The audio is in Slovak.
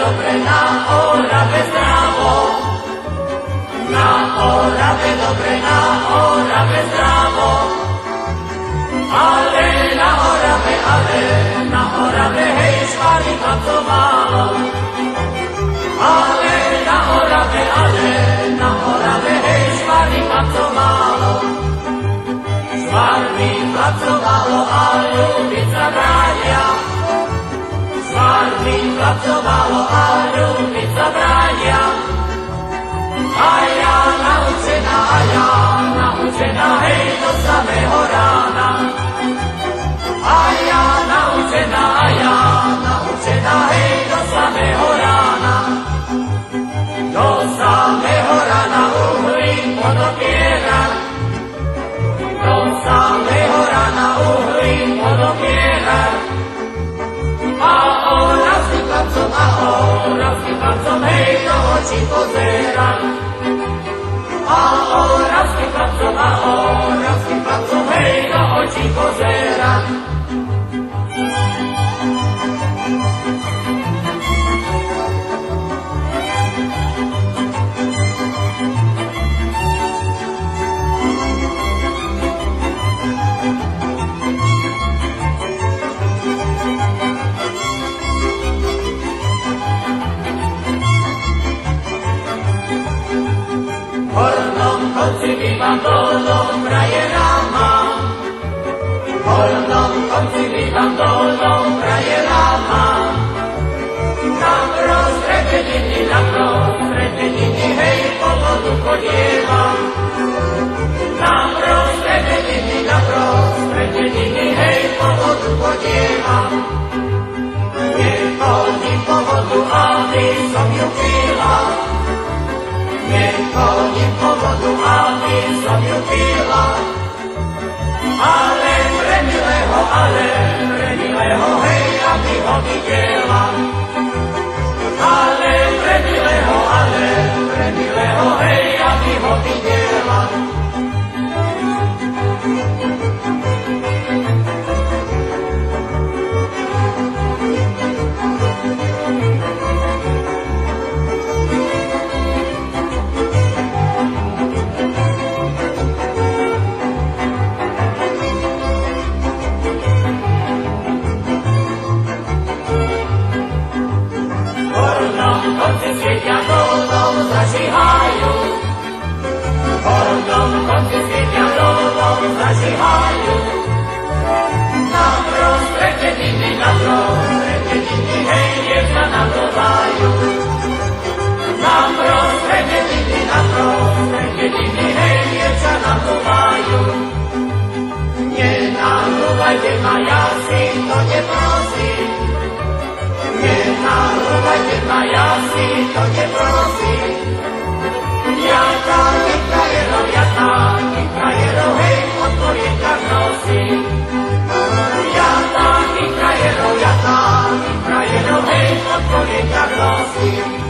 dobre, na Orave zdravo. Na Orave dobre, na Orave zdravo. Ale na Orave, hej, švári chlapcov málo. Ale na Orave, hej, švári chlapcov málo. Švárnych chlapcov málo a ľúbiť sa bránia. Švárnych chlapcov málo a ľúbiť sa bránia. A ja naučená, hej, do samého rána. A ja naučená, hej, do samého rána. Do samého rána uhlím podopierať. Do samého rána uhlím podopierať. A oravským chlapcom, hej, do očí pozerať. A oravským chlapcom, hej, do očí pozerať. V hornom konci bývam, dolnom frajerama. V hornom konci bývam, dolnom frajerama. Na prostredediny, hej, po vodu chodievam. Na prostredediny, hej, po vodu chodievam. Nechodím po vodu, aby som ju pila. Nechodím po vodu, aby som ju pila. Ale pre milého, hej, aby ho videla. Ale pre milého, hej, aby ho videla. Konci svietia dolom zažihajú. V hornom konci svietia dolom zažihajú. Na prostredediny, hej, dievča nadovajú. Na prostredediny, hej, dievča nadovajú. Nenarúvajte ma, ja si to neprosím. Nenarúvajte ma, ja si to neprosím. Ja takých frajerov, hej, od kolienka nosím. Ja takých frajerov, hej, od kolienka nosím.